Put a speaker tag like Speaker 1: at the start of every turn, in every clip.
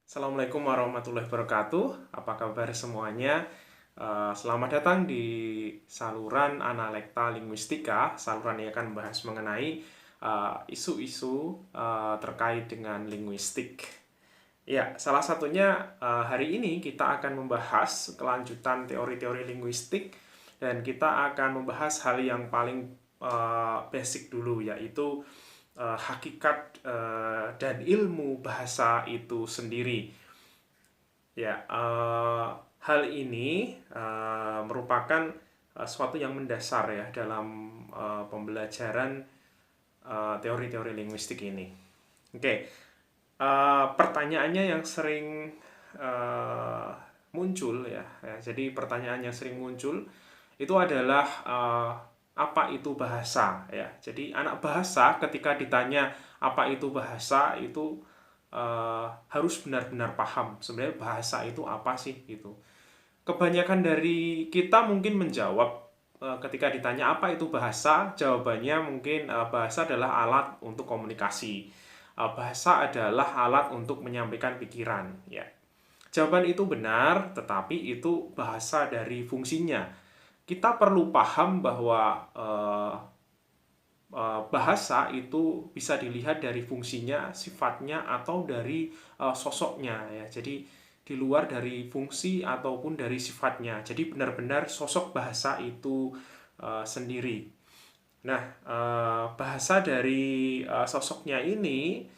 Speaker 1: Assalamualaikum warahmatullahi wabarakatuh. Apa kabar semuanya? Selamat datang di saluran Analekta Linguistika. Saluran yang akan membahas mengenai isu-isu terkait dengan linguistik. Ya, salah satunya hari ini kita akan membahas kelanjutan teori-teori linguistik dan kita akan membahas hal yang paling basic dulu, yaitu hakikat dan ilmu bahasa itu sendiri. Ya, hal ini merupakan suatu yang mendasar ya dalam pembelajaran teori-teori linguistik ini. Oke, pertanyaannya yang sering muncul ya. Jadi pertanyaan yang sering muncul itu adalah apa itu bahasa ya. Jadi anak bahasa ketika ditanya apa itu bahasa itu harus benar-benar paham sebenarnya bahasa itu apa sih gitu. Kebanyakan dari kita mungkin menjawab ketika ditanya apa itu bahasa, jawabannya mungkin bahasa adalah alat untuk komunikasi. Bahasa adalah alat untuk menyampaikan pikiran ya. Jawaban itu benar, tetapi itu bahasa dari fungsinya. Kita perlu paham bahwa bahasa itu bisa dilihat dari fungsinya, sifatnya, atau dari sosoknya ya. Jadi di luar dari fungsi ataupun dari sifatnya. Jadi benar-benar sosok bahasa itu sendiri. Nah, bahasa dari sosoknya ini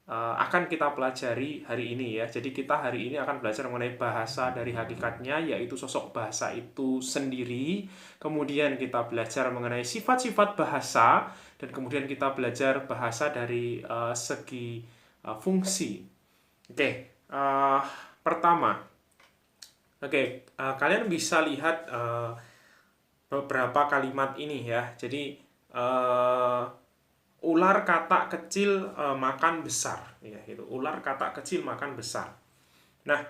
Speaker 1: akan kita pelajari hari ini ya. Jadi kita hari ini akan belajar mengenai bahasa dari hakikatnya, yaitu sosok bahasa itu sendiri. Kemudian kita belajar mengenai sifat-sifat bahasa, dan kemudian kita belajar bahasa dari segi fungsi. Oke, pertama, kalian bisa lihat beberapa kalimat ini ya. Jadi ular katak kecil makan besar ya, itu ular katak kecil makan besar. Nah,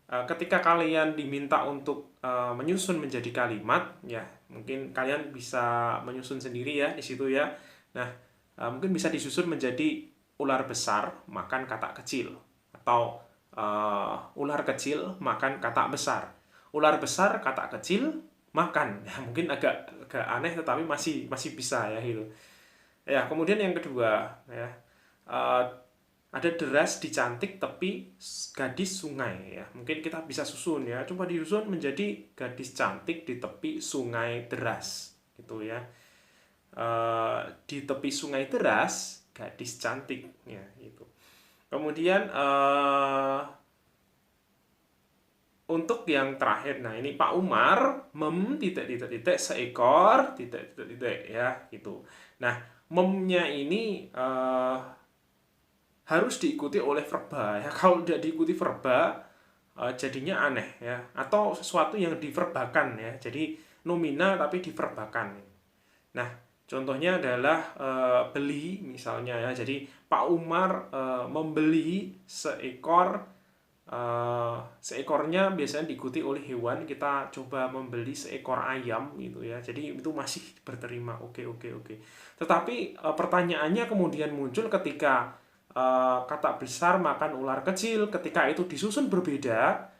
Speaker 1: ketika kalian diminta untuk menyusun menjadi kalimat ya, mungkin kalian bisa menyusun sendiri ya di situ ya. Nah, mungkin bisa disusun menjadi ular besar makan katak kecil, atau ular kecil makan katak besar, ular besar katak kecil makan ya, mungkin agak aneh tetapi masih bisa ya gitu. Ya, kemudian yang kedua ya, ada deras dicantik tepi gadis sungai ya. Mungkin kita bisa susun ya. Coba disusun menjadi gadis cantik di tepi sungai deras gitu ya. Di tepi sungai deras gadis cantik ya gitu. Kemudian untuk yang terakhir, nah ini Pak Umar seekor ya gitu. Nah, memnya ini harus diikuti oleh verba ya. Kalau tidak diikuti verba jadinya aneh ya, atau sesuatu yang diverbakan ya. Jadi nomina tapi diverbakan. Nah, contohnya adalah beli misalnya ya. Jadi Pak Umar membeli seekor, seekornya biasanya diikuti oleh hewan. Kita coba membeli seekor ayam gitu ya. Jadi itu masih berterima. Oke. Tetapi pertanyaannya kemudian muncul ketika kata besar makan ular kecil. Ketika itu disusun berbeda,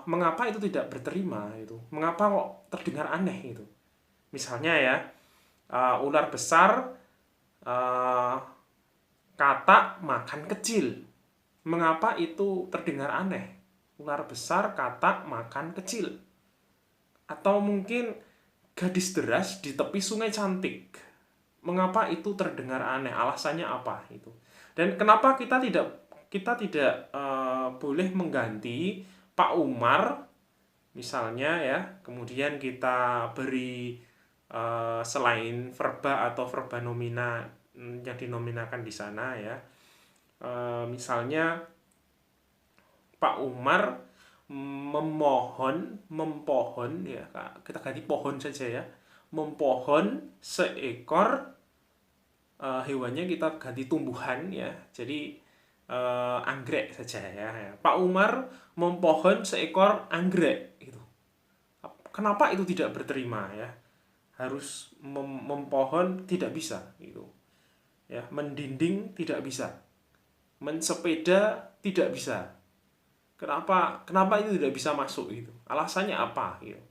Speaker 1: mengapa itu tidak berterima itu? Mengapa kok terdengar aneh itu? Misalnya ya, ular besar kata makan kecil. Mengapa itu terdengar aneh? Ular besar kata makan kecil. Atau mungkin gadis deras di tepi sungai cantik. Mengapa itu terdengar aneh? Alasannya apa itu? Dan kenapa kita tidak boleh mengganti Pak Umar misalnya ya, kemudian kita beri selain verba atau verba nomina yang dinominakan di sana ya. Misalnya Pak Umar mempohon ya, kita ganti pohon saja ya, mempohon seekor, hewannya kita ganti tumbuhan ya, jadi anggrek saja ya. Pak Umar mempohon seekor anggrek gitu. Kenapa itu tidak berterima ya? Harus mempohon tidak bisa gitu ya, mendinding tidak bisa, mensepeda tidak bisa. Kenapa itu tidak bisa masuk gitu? Alasannya apa gitu?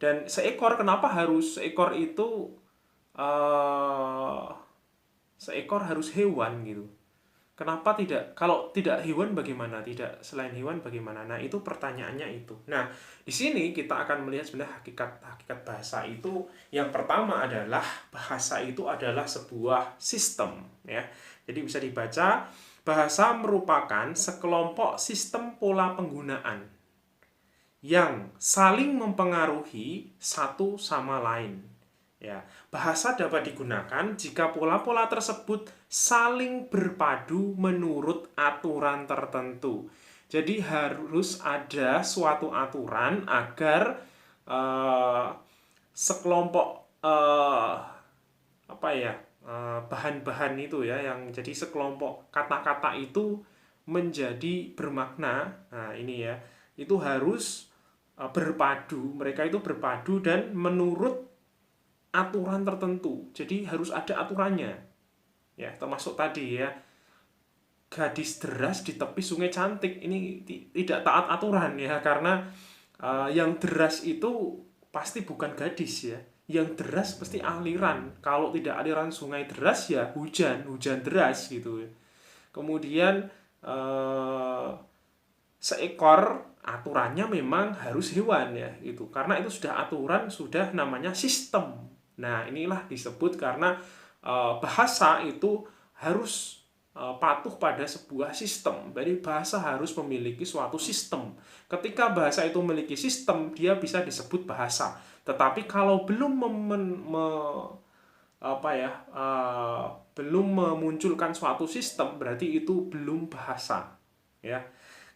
Speaker 1: Dan kenapa harus eh, seekor harus hewan gitu? Kenapa tidak, kalau tidak hewan bagaimana? Tidak selain hewan bagaimana? Nah, itu pertanyaannya itu. Nah, di sini kita akan melihat sebenarnya hakikat bahasa itu. Yang pertama adalah bahasa itu adalah sebuah sistem, ya. Jadi bisa dibaca, bahasa merupakan sekelompok sistem pola penggunaan yang saling mempengaruhi satu sama lain. Ya, bahasa dapat digunakan jika pola-pola tersebut saling berpadu menurut aturan tertentu. Jadi harus ada suatu aturan agar sekelompok bahan-bahan itu ya, yang jadi sekelompok kata-kata itu menjadi bermakna. Nah, ini ya, itu harus berpadu, mereka itu berpadu dan menurut aturan tertentu. Jadi harus ada aturannya. Ya, termasuk tadi ya, gadis deras di tepi sungai cantik ini tidak taat aturan ya, karena yang deras itu pasti bukan gadis ya. Yang deras pasti aliran. Kalau tidak aliran sungai deras ya hujan deras gitu ya. Kemudian seekor aturannya memang harus hewan ya itu, karena itu sudah aturan, sudah namanya sistem. Nah, inilah disebut karena bahasa itu harus patuh pada sebuah sistem. Jadi bahasa harus memiliki suatu sistem. Ketika bahasa itu memiliki sistem, dia bisa disebut bahasa. Tetapi kalau belum belum memunculkan suatu sistem, berarti itu belum bahasa, ya.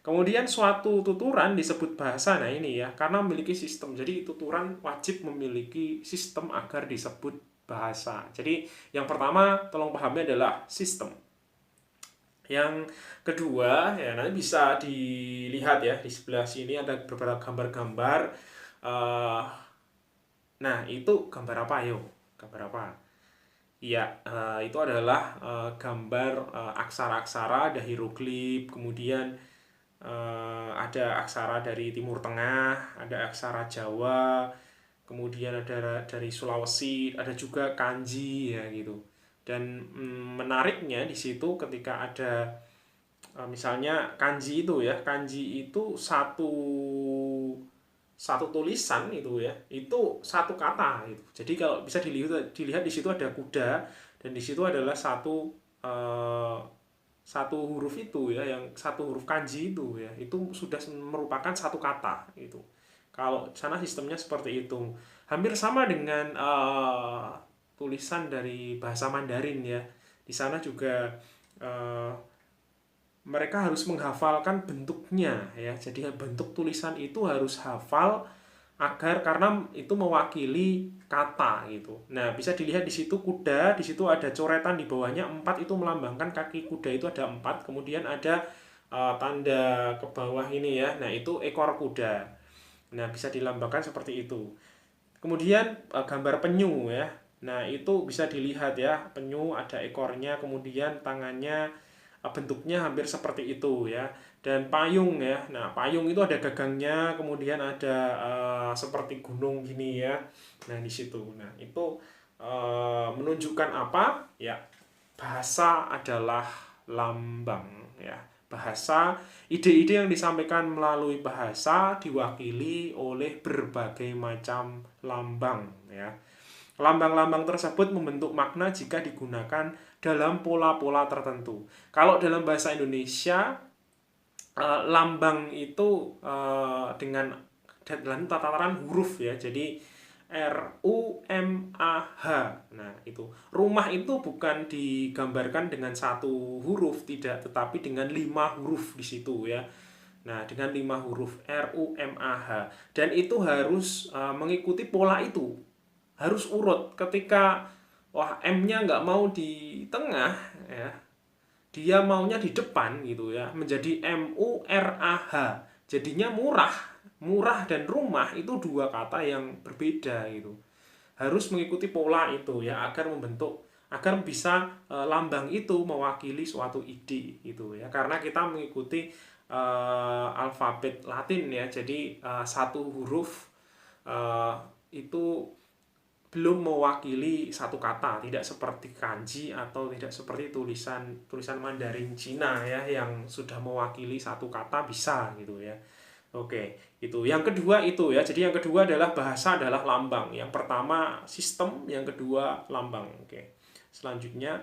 Speaker 1: Kemudian suatu tuturan disebut bahasa. Nah, ini ya, karena memiliki sistem. Jadi tuturan wajib memiliki sistem agar disebut bahasa. Jadi yang pertama tolong pahami adalah sistem. Yang kedua ya, nanti bisa dilihat ya, di sebelah sini ada beberapa gambar-gambar. Nah, itu gambar apa? Ayo, gambar apa? Iya, itu adalah gambar aksara-aksara, ada hieroglif, kemudian ada aksara dari Timur Tengah, ada aksara Jawa, kemudian ada dari Sulawesi, ada juga kanji ya gitu. Dan menariknya di situ ketika ada misalnya kanji itu satu tulisan itu ya, itu satu kata gitu. Jadi kalau bisa dilihat di situ ada kuda, dan di situ adalah satu huruf itu ya, yang satu huruf kanji itu ya, itu sudah merupakan satu kata itu. Kalau sana sistemnya seperti itu, hampir sama dengan tulisan dari bahasa Mandarin ya. Di sana juga uh, mereka harus menghafalkan bentuknya ya. Jadi bentuk tulisan itu harus hafal agar, karena itu mewakili kata gitu. Nah, bisa dilihat di situ kuda, di situ ada coretan di bawahnya 4, itu melambangkan kaki kuda itu ada 4, kemudian ada tanda ke bawah ini ya. Nah, itu ekor kuda. Nah, bisa dilambangkan seperti itu. Kemudian gambar penyu ya. Nah, itu bisa dilihat ya, penyu ada ekornya, kemudian tangannya bentuknya hampir seperti itu ya. Dan payung ya, nah payung itu ada gagangnya, kemudian ada seperti gunung gini ya. Nah, di situ, nah itu menunjukkan apa ya, bahasa adalah lambang ya. Bahasa, ide-ide yang disampaikan melalui bahasa diwakili oleh berbagai macam lambang ya. Lambang-lambang tersebut membentuk makna jika digunakan dalam pola-pola tertentu. Kalau dalam bahasa Indonesia, lambang itu dengan dalam tataran huruf ya. Jadi RUMAH. Nah, itu. Rumah itu bukan digambarkan dengan satu huruf, tidak, tetapi dengan 5 huruf di situ ya. Nah, dengan 5 huruf RUMAH, dan itu harus mengikuti pola itu. Harus urut. Ketika M-nya nggak mau di tengah ya, dia maunya di depan gitu ya, menjadi MURAH. Jadinya murah dan rumah itu dua kata yang berbeda gitu. Harus mengikuti pola itu ya, agar bisa lambang itu mewakili suatu ide gitu ya, karena kita mengikuti alfabet Latin ya. Jadi satu huruf itu belum mewakili satu kata, tidak seperti kanji atau tidak seperti tulisan Mandarin Cina ya yang sudah mewakili satu kata bisa gitu ya. Oke, itu. Yang kedua itu ya. Jadi yang kedua adalah bahasa adalah lambang. Yang pertama sistem, yang kedua lambang. Oke. Selanjutnya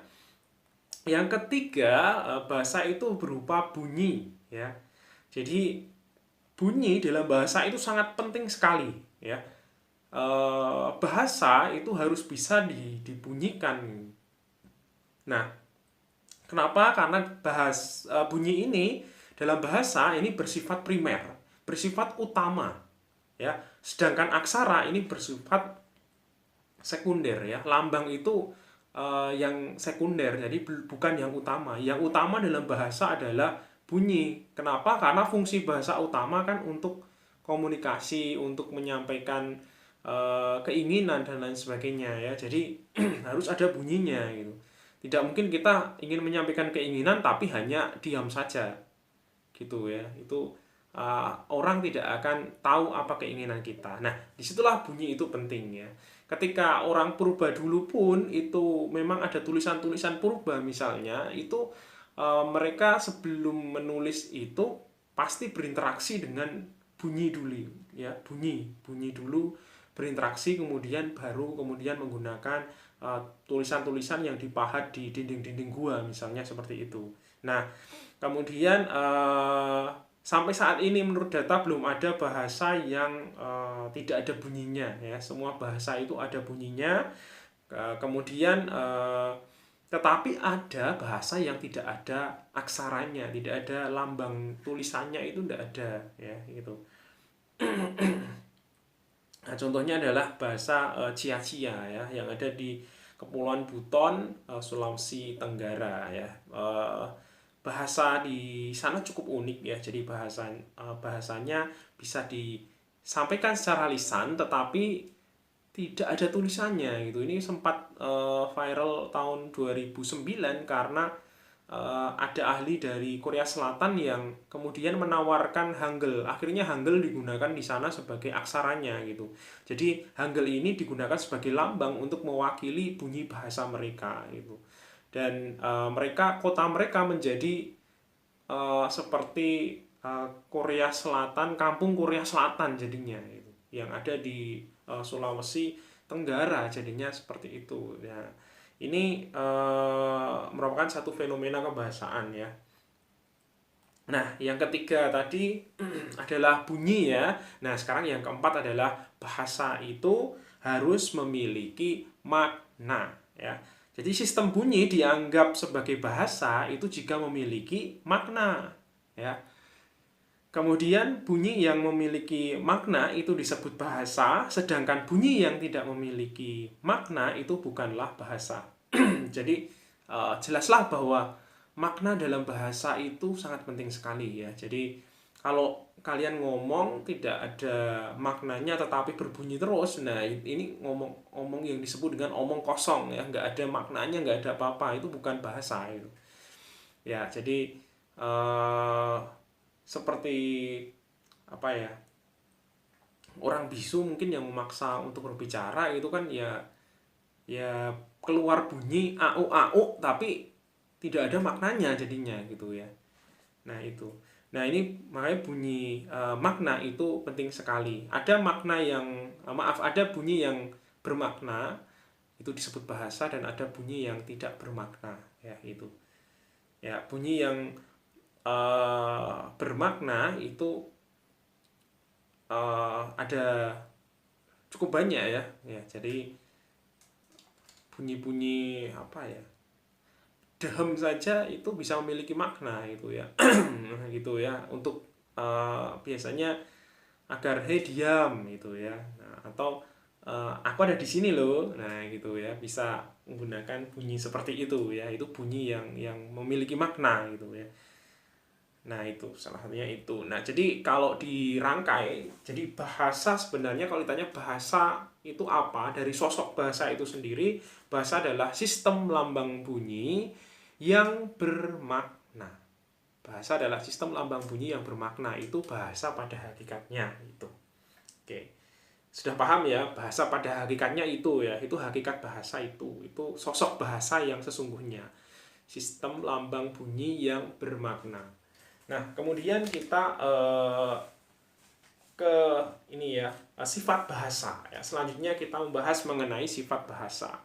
Speaker 1: yang ketiga bahasa itu berupa bunyi ya. Jadi bunyi dalam bahasa itu sangat penting sekali ya. Bahasa itu harus bisa dibunyikan. Nah, kenapa? Karena bunyi ini dalam bahasa ini bersifat primer, bersifat utama, ya. Sedangkan aksara ini bersifat sekunder, ya. Lambang itu yang sekunder, jadi bukan yang utama. Yang utama dalam bahasa adalah bunyi. Kenapa? Karena fungsi bahasa utama kan untuk komunikasi, untuk menyampaikan keinginan dan lain sebagainya ya. Jadi harus ada bunyinya gitu. Tidak mungkin kita ingin menyampaikan keinginan tapi hanya diam saja gitu ya. Itu orang tidak akan tahu apa keinginan kita. Nah, disitulah bunyi itu penting ya. Ketika orang purba dulu pun itu memang ada tulisan-tulisan purba misalnya, itu mereka sebelum menulis itu pasti berinteraksi dengan bunyi dulu ya, bunyi dulu berinteraksi, kemudian menggunakan tulisan-tulisan yang dipahat di dinding-dinding gua misalnya seperti itu. Nah, kemudian sampai saat ini menurut data belum ada bahasa yang tidak ada bunyinya ya. Semua bahasa itu ada bunyinya. Kemudian tetapi ada bahasa yang tidak ada aksaranya, tidak ada lambang tulisannya, itu tidak ada ya gitu. Nah, contohnya adalah bahasa Cia-Cia ya yang ada di Kepulauan Buton, Sulawesi Tenggara ya. Bahasa di sana cukup unik ya. Jadi bahasanya bisa disampaikan secara lisan tetapi tidak ada tulisannya gitu. Ini sempat viral tahun 2009 karena ada ahli dari Korea Selatan yang kemudian menawarkan Hangul. Akhirnya Hangul digunakan di sana sebagai aksaranya gitu. Jadi Hangul ini digunakan sebagai lambang untuk mewakili bunyi bahasa mereka gitu. Dan kota mereka menjadi seperti Korea Selatan, kampung Korea Selatan jadinya gitu. Yang ada di Sulawesi Tenggara jadinya seperti itu ya. Ini merupakan satu fenomena kebahasaan ya. Nah, yang ketiga tadi adalah bunyi ya. Nah, sekarang yang keempat adalah bahasa itu harus memiliki makna ya. Jadi sistem bunyi dianggap sebagai bahasa itu jika memiliki makna ya. Kemudian bunyi yang memiliki makna itu disebut bahasa, sedangkan bunyi yang tidak memiliki makna itu bukanlah bahasa. Jadi jelaslah bahwa makna dalam bahasa itu sangat penting sekali ya. Jadi kalau kalian ngomong tidak ada maknanya tetapi berbunyi terus, nah ini ngomong yang disebut dengan omong kosong ya, nggak ada maknanya, nggak ada apa-apa, itu bukan bahasa itu. Ya, jadi seperti apa ya, orang bisu mungkin yang memaksa untuk berbicara itu kan ya keluar bunyi au au tapi tidak ada maknanya jadinya gitu ya. Nah itu, nah ini makanya bunyi makna itu penting sekali. Ada makna yang ada bunyi yang bermakna itu disebut bahasa, dan ada bunyi yang tidak bermakna ya itu. Ya, bunyi yang bermakna itu ada cukup banyak ya. Jadi bunyi-bunyi apa ya, dehem saja itu bisa memiliki makna itu ya. Gitu ya, untuk biasanya agar diam gitu ya. Nah, atau aku ada di sini loh. Nah gitu ya, bisa menggunakan bunyi seperti itu ya. Itu bunyi yang memiliki makna gitu ya. Nah itu salah satunya itu. Nah jadi kalau dirangkai, jadi bahasa sebenarnya kalau ditanya bahasa itu apa, dari sosok bahasa itu sendiri, bahasa adalah sistem lambang bunyi yang bermakna. Bahasa adalah sistem lambang bunyi yang bermakna, itu bahasa pada hakikatnya itu. Oke. Sudah paham ya, bahasa pada hakikatnya itu ya, itu hakikat bahasa itu sosok bahasa yang sesungguhnya. Sistem lambang bunyi yang bermakna. Nah, kemudian kita ke ini ya, sifat bahasa ya. Selanjutnya kita membahas mengenai sifat bahasa.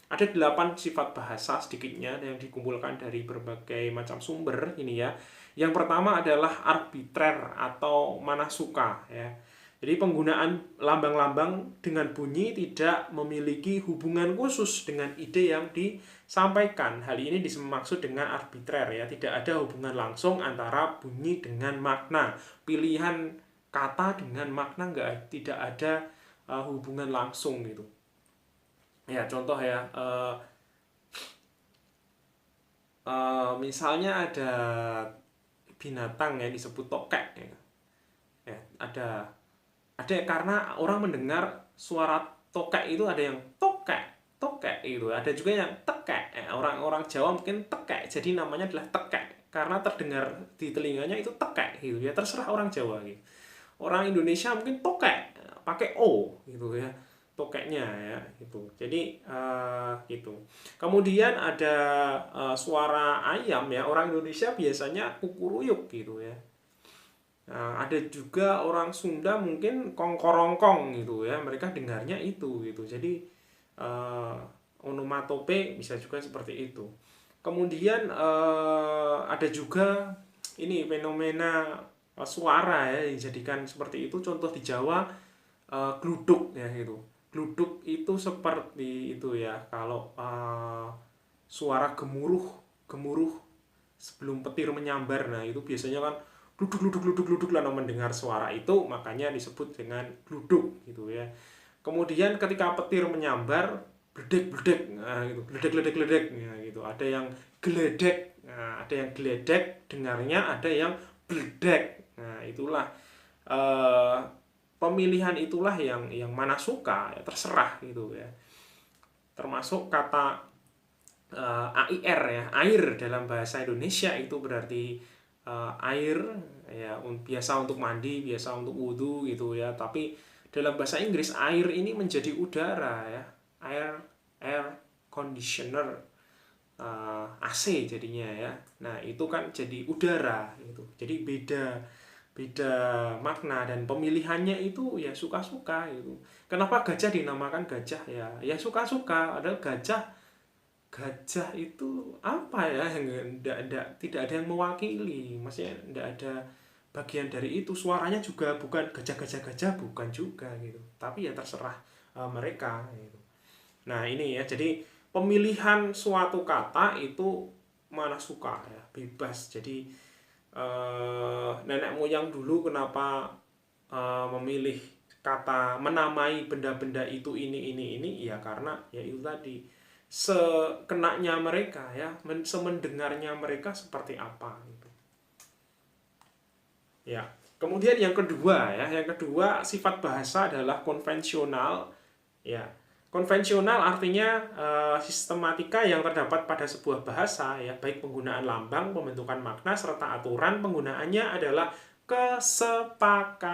Speaker 1: Ada 8 sifat bahasa sedikitnya yang dikumpulkan dari berbagai macam sumber ini ya. Yang pertama adalah arbitrer atau mana suka ya. Jadi penggunaan lambang-lambang dengan bunyi tidak memiliki hubungan khusus dengan ide yang disampaikan. Hal ini dimaksud dengan arbitrer ya. Tidak ada hubungan langsung antara bunyi dengan makna. Pilihan kata dengan makna tidak ada hubungan langsung gitu. Ya contoh ya, misalnya ada binatang yang disebut tokek ya. Ya, ada karena orang mendengar suara tokek itu ada yang tokek itu, ada juga yang tekek. Orang-orang Jawa mungkin tekek, jadi namanya adalah tekek karena terdengar di telinganya itu tekek gitu ya, terserah orang Jawa gitu. Orang Indonesia mungkin tokek pakai o gitu ya, tokeknya ya gitu. Jadi gitu. Kemudian ada suara ayam ya, orang Indonesia biasanya kukuruyuk gitu ya. Nah, ada juga orang Sunda mungkin kongkorongkong gitu ya, mereka dengarnya itu gitu. Jadi onomatope bisa juga seperti itu. Kemudian ada juga ini fenomena suara ya dijadikan seperti itu. Contoh di Jawa gluduk ya gitu. Gluduk itu seperti itu ya. Kalau suara gemuruh gemuruh sebelum petir menyambar, nah itu biasanya kan gluduk lah mendengar suara itu, makanya disebut dengan gluduk gitu ya. Kemudian ketika petir menyambar bledek nah gitu, gledek nah, gitu. Ada yang geledek, nah, ada yang geledek dengarnya, ada yang bledek. Nah itulah eh, pemilihan itulah yang mana suka ya, terserah gitu ya. Termasuk kata AIR ya, air dalam bahasa Indonesia itu berarti air ya, biasa untuk mandi, biasa untuk wudhu gitu ya. Tapi dalam bahasa Inggris air ini menjadi udara ya, air conditioner, AC jadinya ya. Nah itu kan jadi udara gitu. Jadi beda beda makna dan pemilihannya itu ya suka-suka gitu. Kenapa gajah dinamakan gajah ya? Ya suka-suka. Padahal gajah itu apa ya, yang tidak ada yang mewakili, maksudnya tidak ada bagian dari itu. Suaranya juga bukan gajah bukan juga gitu, tapi ya terserah mereka gitu. Nah ini ya, jadi pemilihan suatu kata itu mana suka ya, bebas. Jadi nenek moyang dulu kenapa memilih kata menamai benda-benda itu ini ya karena ya itu tadi sekenaknya mereka ya, semendengarnya mereka seperti apa gitu. Ya. Kemudian yang kedua ya, yang kedua sifat bahasa adalah konvensional ya. Konvensional artinya sistematika yang terdapat pada sebuah bahasa ya, baik penggunaan lambang, pembentukan makna serta aturan penggunaannya adalah kesepakatan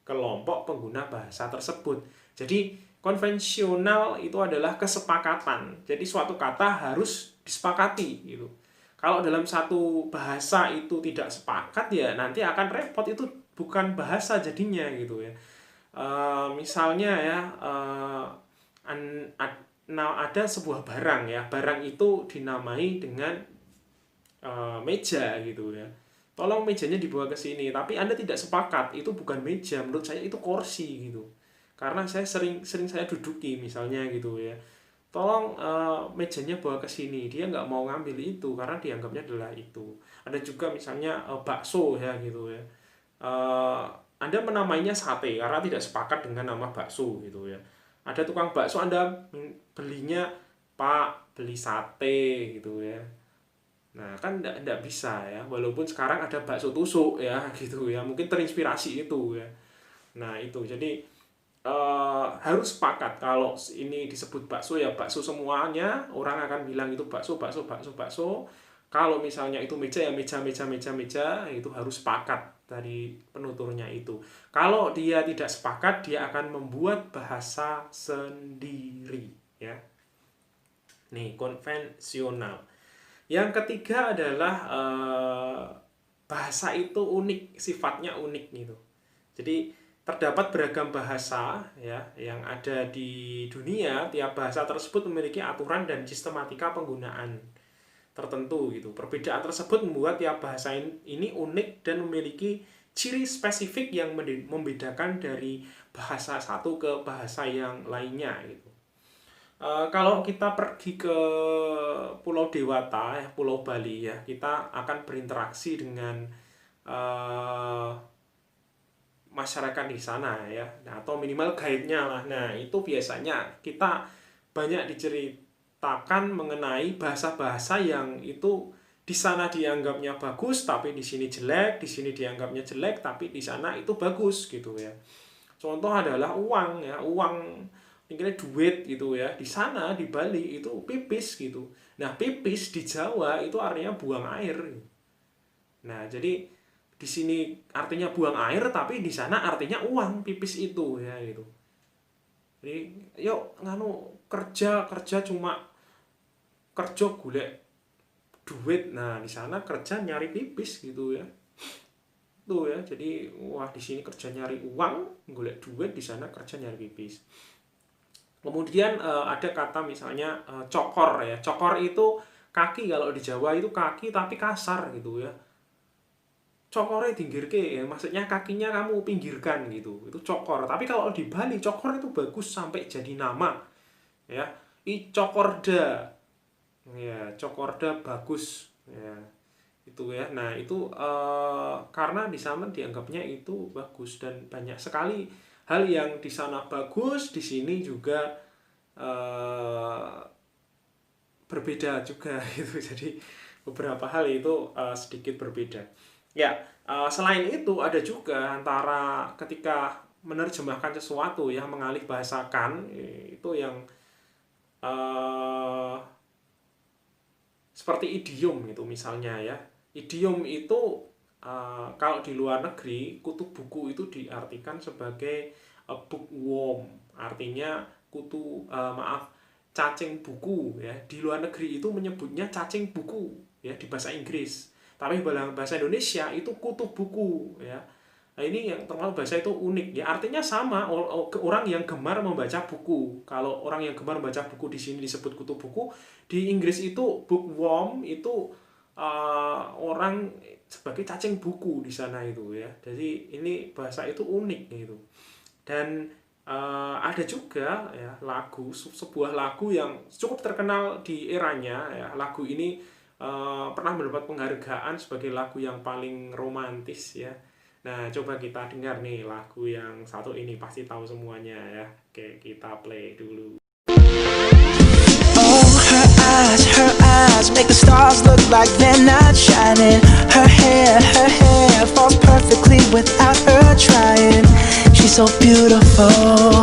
Speaker 1: kelompok pengguna bahasa tersebut. Jadi konvensional itu adalah kesepakatan. Jadi suatu kata harus disepakati gitu. Kalau dalam satu bahasa itu tidak sepakat ya nanti akan repot, itu bukan bahasa jadinya gitu ya. Misalnya ya ada sebuah barang ya, barang itu dinamai dengan meja gitu ya. Tolong mejanya dibawa ke sini, tapi Anda tidak sepakat, itu bukan meja, menurut saya itu kursi gitu. Karena saya sering saya duduki misalnya gitu ya. Tolong mejanya bawa ke sini, dia nggak mau ngambil itu karena dianggapnya adalah itu. Ada juga misalnya bakso ya gitu ya. Anda menamainya sate karena tidak sepakat dengan nama bakso gitu ya. Ada tukang bakso, Anda belinya Pak beli sate gitu ya. Nah kan enggak bisa ya, walaupun sekarang ada bakso tusuk ya gitu ya, mungkin terinspirasi itu ya. Nah itu jadi harus sepakat kalau ini disebut bakso ya bakso semuanya, orang akan bilang itu bakso. Kalau misalnya itu meja, ya meja, itu harus sepakat dari penuturnya itu. Kalau dia tidak sepakat, dia akan membuat bahasa sendiri, ya. Nih, konvensional. Yang ketiga adalah bahasa itu unik, sifatnya unik gitu. Jadi terdapat beragam bahasa ya yang ada di dunia. Tiap bahasa tersebut memiliki aturan dan sistematika penggunaan tertentu gitu. Perbedaan tersebut membuat tiap bahasa ini unik dan memiliki ciri spesifik yang membedakan dari bahasa satu ke bahasa yang lainnya gitu. Kalau kita pergi ke Pulau Dewata, Pulau Bali ya, kita akan berinteraksi dengan masyarakat di sana ya, nah, atau minimal guide-nya lah. Nah, itu biasanya kita banyak diceritakan mengenai bahasa-bahasa yang itu di sana dianggapnya bagus, tapi di sini jelek, di sini dianggapnya jelek, tapi di sana itu bagus gitu ya. Contoh adalah uang ya, uang mungkin duit gitu ya. Di sana di Bali itu pipis gitu. Nah, pipis di Jawa itu artinya buang air. Nah, jadi di sini artinya buang air, tapi di sana artinya uang pipis itu ya gitu. Jadi yuk nganu kerja kerja cuma kerja golek duit. Nah, di sana kerja nyari pipis gitu ya. Tuh ya. Jadi wah di sini kerja nyari uang, golek duit, di sana kerja nyari pipis. Kemudian ada kata misalnya cokor ya. Cokor itu kaki, kalau di Jawa itu kaki tapi kasar gitu ya. Cokornya pinggirke ya, maksudnya kakinya kamu pinggirkan gitu. Itu cokor. Tapi kalau di Bali cokor itu bagus sampai jadi nama ya. Cokorda. Ya, cokorda bagus ya. Itu ya. Nah, itu karena di sana dianggapnya itu bagus dan banyak sekali hal yang di sana bagus, di sini juga berbeda juga gitu. Jadi beberapa hal itu sedikit berbeda. Ya, selain itu ada juga antara ketika menerjemahkan sesuatu ya, mengalih bahasakan itu yang seperti idiom itu misalnya ya. Idiom itu kalau di luar negeri kutu buku itu diartikan sebagai bookworm, artinya kutu cacing buku ya. Di luar negeri itu menyebutnya cacing buku ya di bahasa Inggris. Tapi bahasa Indonesia itu kutu buku ya. Nah, ini yang termasuk bahasa itu unik ya. Artinya sama, orang yang gemar membaca buku. Kalau orang yang gemar membaca buku di sini disebut kutu buku, di Inggris itu bookworm itu orang sebagai cacing buku di sana itu ya. Jadi ini bahasa itu unik gitu. Dan ada juga ya sebuah lagu yang cukup terkenal di eranya ya. Lagu ini pernah mendapat penghargaan sebagai lagu yang paling romantis ya. Nah, coba kita dengar nih lagu yang satu ini, pasti tahu semuanya ya. Oke, kita play dulu.
Speaker 2: Oh, her eyes make the stars look like they're not shining. Her hair falls perfectly without her trying. She's so beautiful,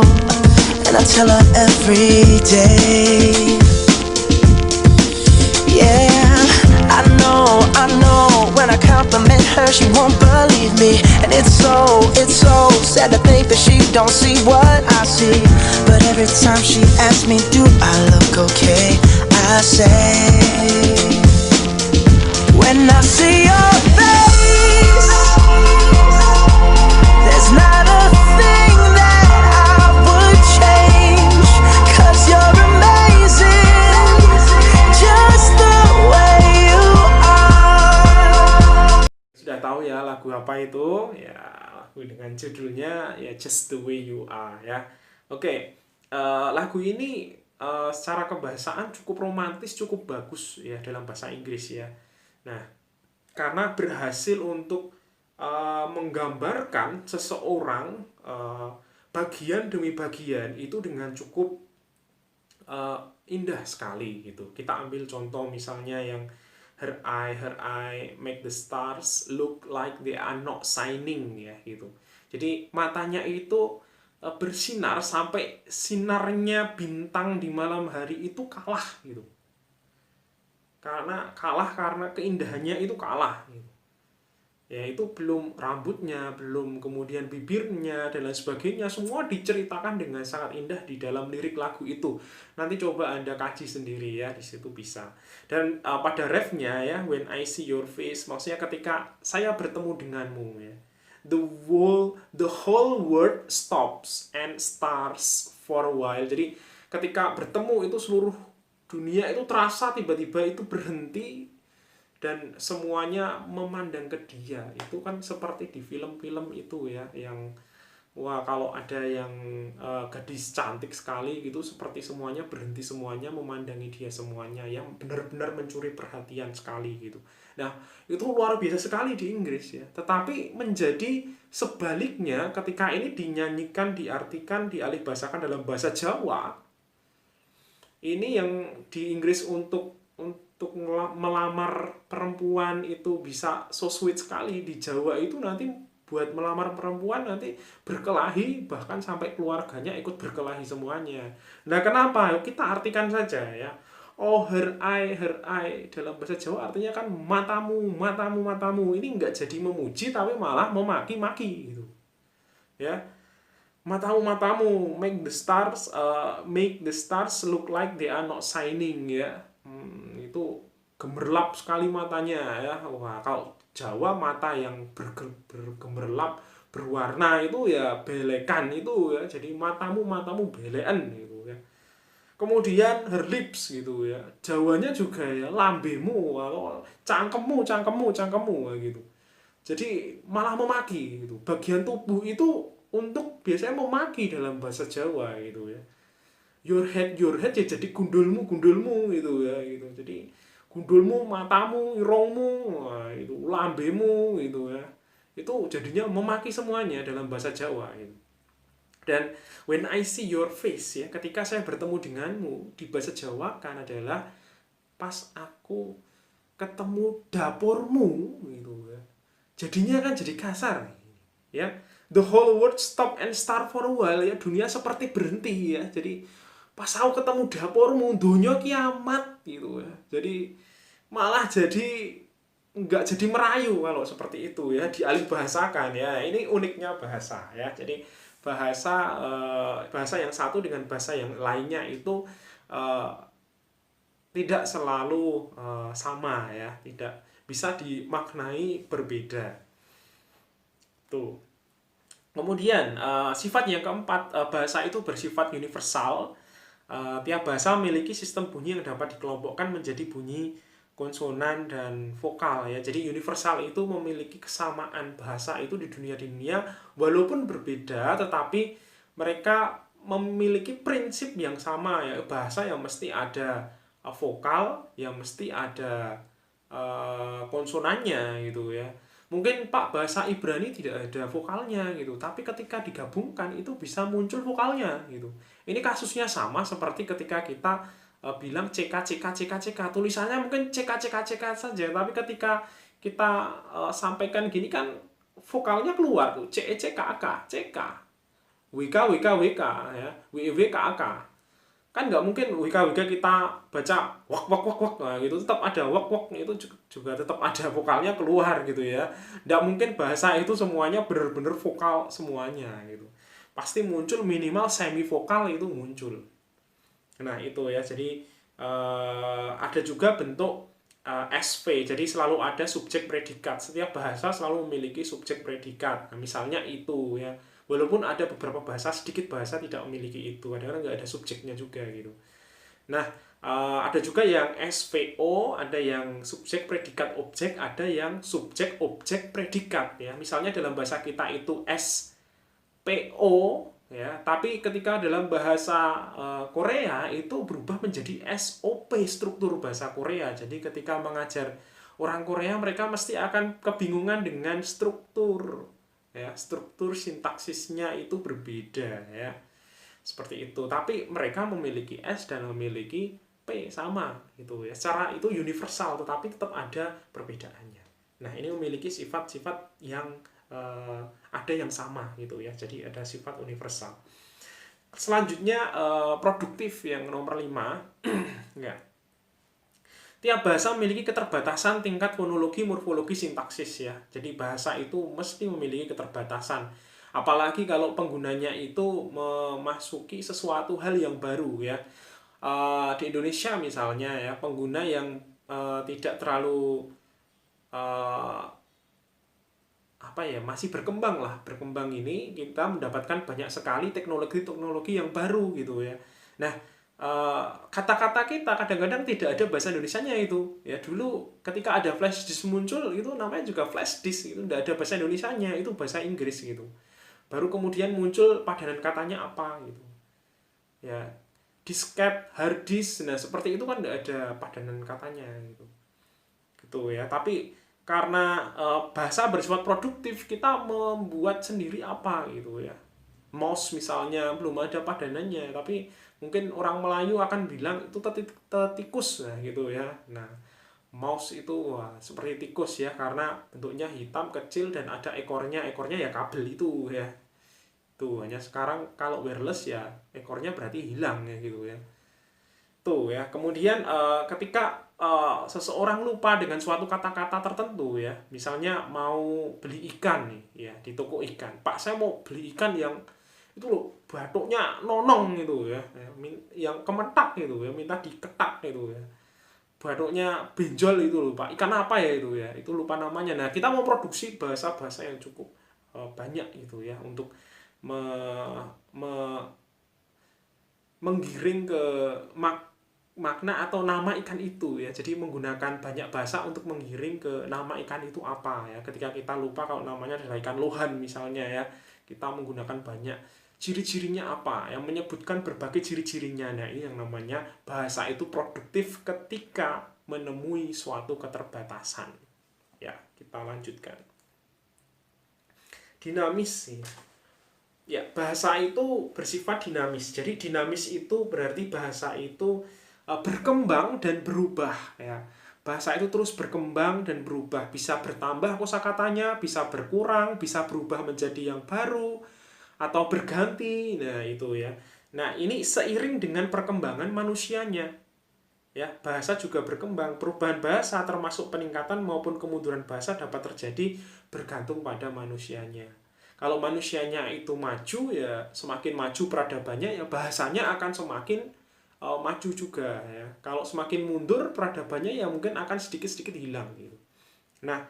Speaker 2: and I tell her every day. Yeah, I know, when I compliment her, she won't believe me. And it's so sad to think that she don't see what I see. But every time she asks me, do I look okay? I say, when I see your face, there's not a thing that I would change. 'Cause you're amazing, just the way you are.
Speaker 1: Sudah tahu ya lagu apa itu? Ya, lagu dengan judulnya ya Just the Way You Are ya. Oke, lagu ini secara kebahasaan cukup romantis, cukup bagus ya dalam bahasa Inggris ya. Nah, karena berhasil untuk menggambarkan seseorang bagian demi bagian itu dengan cukup indah sekali gitu. Kita ambil contoh misalnya yang her eye make the stars look like they are not shining ya gitu. Jadi matanya itu bersinar sampai sinarnya bintang di malam hari itu kalah gitu. karena keindahannya itu kalah gitu. Ya itu belum rambutnya, belum kemudian bibirnya dan lain sebagainya, semua diceritakan dengan sangat indah di dalam lirik lagu itu. Nanti coba Anda kaji sendiri ya, di situ bisa. Dan pada refnya ya, when I see your face, maksudnya ketika saya bertemu denganmu ya. The whole world stops and starts for a while. Jadi ketika bertemu itu seluruh dunia itu terasa tiba-tiba itu berhenti dan semuanya memandang ke dia. Itu kan seperti di film-film itu ya, yang wah kalau ada yang gadis cantik sekali gitu, seperti semuanya berhenti, semuanya memandangi dia, semuanya yang benar-benar mencuri perhatian sekali gitu. Nah itu luar biasa sekali di Inggris ya. Tetapi menjadi sebaliknya ketika ini dinyanyikan, diartikan, dialihbahasakan dalam bahasa Jawa, ini yang di Inggris untuk melamar perempuan itu bisa so sweet sekali, di Jawa itu nanti buat melamar perempuan nanti berkelahi, bahkan sampai keluarganya ikut berkelahi semuanya. Nah kenapa? Kita artikan saja ya. Oh her eye dalam bahasa Jawa artinya kan matamu, matamu, matamu. Ini nggak jadi memuji tapi malah memaki-maki gitu ya. Matamu, matamu, make the stars look like they are not shining ya. Itu gemerlap sekali matanya ya. Wah kalau Jawa mata yang bergemerlap berwarna itu ya belekan itu ya. Jadi matamu, matamu belekan gitu ya. Kemudian her lips gitu ya. Jawanya juga ya lambemu atau cangkemmu, cangkemmu, cangkemmu gitu. Jadi malah memaki gitu. Bagian tubuh itu untuk biasanya memaki dalam bahasa Jawa gitu ya. Your head ya jadi gundulmu, gundulmu gitu ya gitu. Jadi gundulmu, matamu, irongmu, wah, itu lambemu gitu ya. Itu jadinya memaki semuanya dalam bahasa Jawa gitu. Dan when I see your face ya, ketika saya bertemu denganmu, di bahasa Jawa kan adalah pas aku ketemu dapurmu gitu ya. Jadinya kan jadi kasar ya. The whole world stop and start for a while ya, dunia seperti berhenti ya. Jadi pas aku ketemu dapurmu, dunia kiamat gitu ya. Jadi malah jadi nggak jadi merayu kalau seperti itu ya, dialih bahasakan ya. Ini uniknya bahasa ya. Jadi bahasa yang satu dengan bahasa yang lainnya itu tidak selalu sama ya, tidak bisa dimaknai berbeda. Tuh. Kemudian sifat yang keempat, bahasa itu bersifat universal. Tiap bahasa memiliki sistem bunyi yang dapat dikelompokkan menjadi bunyi konsonan dan vokal ya. Jadi universal itu memiliki kesamaan bahasa itu di dunia walaupun berbeda, tetapi mereka memiliki prinsip yang sama ya. Bahasa yang mesti ada vokal, yang mesti ada konsonannya gitu ya. Mungkin Pak bahasa Ibrani tidak ada vokalnya gitu, tapi ketika digabungkan itu bisa muncul vokalnya gitu. Ini kasusnya sama seperti ketika kita bilang CK, tulisannya mungkin CK saja, tapi ketika kita sampaikan gini kan vokalnya keluar tuh, CK, WK ya, WW KK. Kan nggak mungkin WK kita baca wak nah gitu, tetap ada wak itu juga tetap ada vokalnya keluar gitu ya. Nggak mungkin bahasa itu semuanya benar-benar vokal semuanya gitu, pasti muncul minimal semi vokal itu muncul. Nah itu ya, jadi ada juga bentuk SV, jadi selalu ada subjek predikat. Setiap bahasa selalu memiliki subjek predikat. Nah, misalnya itu ya, walaupun ada beberapa bahasa, sedikit bahasa tidak memiliki itu, kadang-kadang nggak ada subjeknya juga gitu. Nah ada juga yang SVO, ada yang subjek predikat objek, ada yang subjek objek predikat ya. Misalnya dalam bahasa kita itu SPO ya, tapi ketika dalam bahasa Korea itu berubah menjadi SOP, struktur bahasa Korea. Jadi ketika mengajar orang Korea, mereka mesti akan kebingungan dengan struktur ya, struktur sintaksisnya itu berbeda ya, seperti itu. Tapi mereka memiliki S dan memiliki P sama gitu ya, secara itu universal, tetapi tetap ada perbedaannya. Nah ini memiliki sifat-sifat yang ada yang sama gitu ya, jadi ada sifat universal. Selanjutnya produktif yang nomor 5 ya. tiap bahasa memiliki keterbatasan tingkat fonologi, morfologi, sintaksis ya. Jadi bahasa itu mesti memiliki keterbatasan. Apalagi kalau penggunanya itu memasuki sesuatu hal yang baru ya. Di Indonesia misalnya ya, pengguna yang tidak terlalu masih berkembang ini kita mendapatkan banyak sekali teknologi yang baru gitu ya. Nah, kata-kata kita kadang-kadang tidak ada bahasa Indonesianya itu ya. Dulu ketika ada flash disk muncul itu namanya juga flash disk, itu tidak ada bahasa Indonesianya, itu bahasa Inggris gitu. Baru kemudian muncul padanan katanya apa gitu ya, disket, hard disk. Nah seperti itu kan tidak ada padanan katanya gitu ya. Tapi karena bahasa bersifat produktif, kita membuat sendiri apa gitu ya. Mouse misalnya belum ada padanannya, tapi mungkin orang Melayu akan bilang itu tikus nah, gitu ya. Nah mouse itu seperti tikus ya, karena bentuknya hitam kecil dan ada ekornya ya kabel itu ya. Tuh, hanya sekarang kalau wireless ya ekornya berarti hilang ya gitu ya. Tuh ya, kemudian ketika seseorang lupa dengan suatu kata-kata tertentu ya, misalnya mau beli ikan nih ya di toko ikan. Pak, saya mau beli ikan yang itu loh batuknya nonong gitu ya, yang kementak gitu ya, minta diketak gitu ya. Batuknya benjol itu loh Pak, ikan apa ya itu ya, itu lupa namanya. Nah kita mau produksi bahasa-bahasa yang cukup banyak gitu ya untuk me, me, menggiring ke makna atau nama ikan itu ya. Jadi menggunakan banyak bahasa untuk menggiring ke nama ikan itu apa ya. Ketika kita lupa kalau namanya adalah ikan lohan misalnya ya, kita menggunakan banyak ciri-cirinya apa yang menyebutkan berbagai ciri-cirinya. Nah ini yang namanya bahasa itu produktif ketika menemui suatu keterbatasan ya. Kita lanjutkan. Dinamis sih ya, bahasa itu bersifat dinamis. Jadi dinamis itu berarti bahasa itu berkembang dan berubah ya. Bahasa itu terus berkembang dan berubah, bisa bertambah kosakatanya, bisa berkurang, bisa berubah menjadi yang baru atau berganti. Nah itu ya. Nah ini seiring dengan perkembangan manusianya ya. Bahasa juga berkembang. Perubahan bahasa termasuk peningkatan maupun kemunduran bahasa dapat terjadi bergantung pada manusianya. Kalau manusianya itu maju ya, semakin maju peradabannya ya bahasanya akan semakin maju juga ya. Kalau semakin mundur peradabannya ya mungkin akan sedikit-sedikit hilang gitu. Nah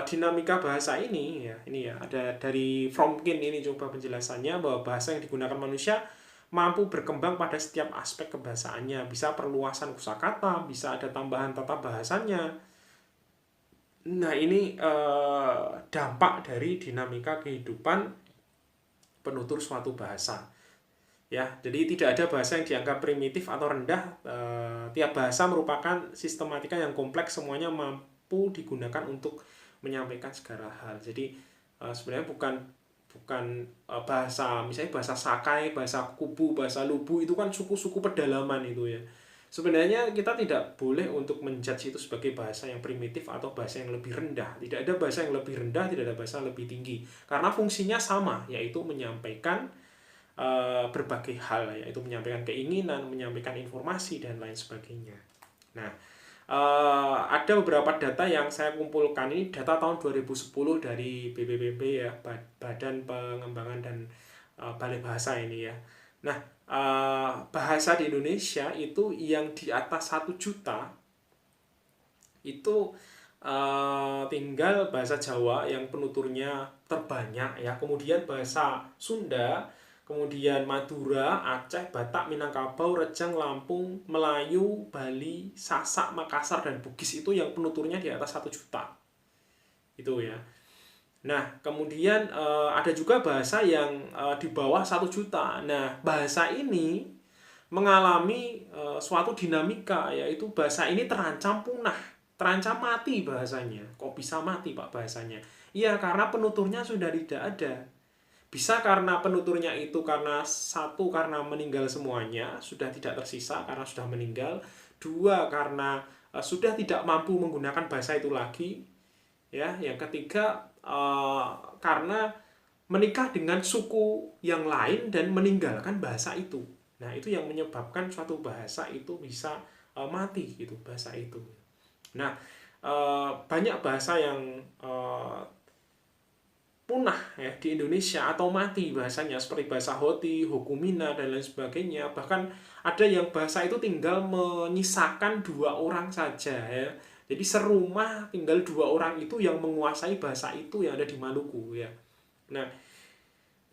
Speaker 1: dinamika bahasa ini ya ada dari Fromkin ini coba penjelasannya, bahwa bahasa yang digunakan manusia mampu berkembang pada setiap aspek kebahasaannya, bisa perluasan kosakata, bisa ada tambahan tata bahasanya. Nah ini dampak dari dinamika kehidupan penutur suatu bahasa ya. Jadi tidak ada bahasa yang dianggap primitif atau rendah. Tiap bahasa merupakan sistematika yang kompleks, semuanya mampu digunakan untuk menyampaikan segala hal. Jadi sebenarnya bukan bahasa, misalnya bahasa Sakai, bahasa Kubu, bahasa Lubu itu kan suku-suku pedalaman itu ya. Sebenarnya kita tidak boleh untuk menjudge itu sebagai bahasa yang primitif atau bahasa yang lebih rendah. Tidak ada bahasa yang lebih rendah, tidak ada bahasa yang lebih tinggi. Karena fungsinya sama, yaitu menyampaikan berbagai hal, yaitu menyampaikan keinginan, menyampaikan informasi, dan lain sebagainya. Nah, ada beberapa data yang saya kumpulkan, ini data tahun 2010 dari BPPB ya, Badan Pengembangan dan Balai Bahasa ini ya. Nah, bahasa di Indonesia itu yang di atas 1 juta itu tinggal bahasa Jawa yang penuturnya terbanyak ya, kemudian bahasa Sunda, kemudian Madura, Aceh, Batak, Minangkabau, Rejang, Lampung, Melayu, Bali, Sasak, Makassar, dan Bugis itu yang penuturnya di atas 1 juta itu ya. Nah, kemudian ada juga bahasa yang di bawah 1 juta. Nah, bahasa ini mengalami suatu dinamika, yaitu bahasa ini terancam punah, terancam mati bahasanya. Kok bisa mati Pak bahasanya? Iya, karena penuturnya sudah tidak ada. Bisa karena penuturnya itu karena meninggal semuanya, sudah tidak tersisa karena sudah meninggal. 2, karena sudah tidak mampu menggunakan bahasa itu lagi. Ya, yang ketiga karena menikah dengan suku yang lain dan meninggalkan bahasa itu. Nah, itu yang menyebabkan suatu bahasa itu bisa mati gitu bahasa itu. Nah, banyak bahasa yang punah ya di Indonesia atau mati bahasanya, seperti bahasa Hoti, Hokumina dan lain sebagainya. Bahkan ada yang bahasa itu tinggal menyisakan 2 orang saja ya. Jadi serumah tinggal 2 orang itu yang menguasai bahasa itu yang ada di Maluku ya. Nah,